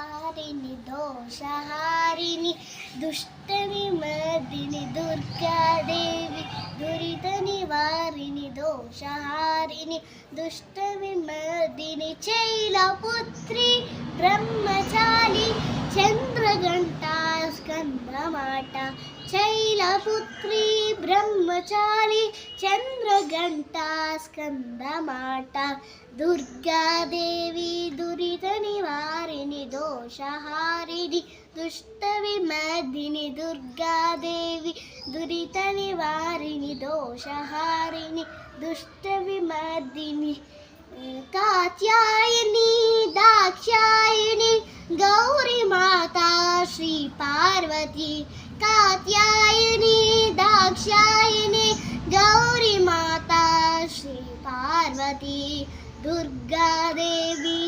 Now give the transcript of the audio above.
तारिणि दोषहारिणि दुष्टविमर्दिनि Durgadevi दुरितनिवारिणि दोषहारिणि दुष्टविमर्दिनि Shailputri Brahmachari Chandraghanta Skandamata Shailputri Brahmachari Chandraghanta Skandamata Durgadevi दुरितनिवारिणि दोषहारिणि दुष्टविमर्दिनि Durgadevi दुरितनिवारिणि दोषहारिणि दुष्टविमर्दिनि Katyayani Dakshayani Gauri Mata Shri Parvati Katyayani Dakshayani Gauri Mata Shri Parvati Durga Devi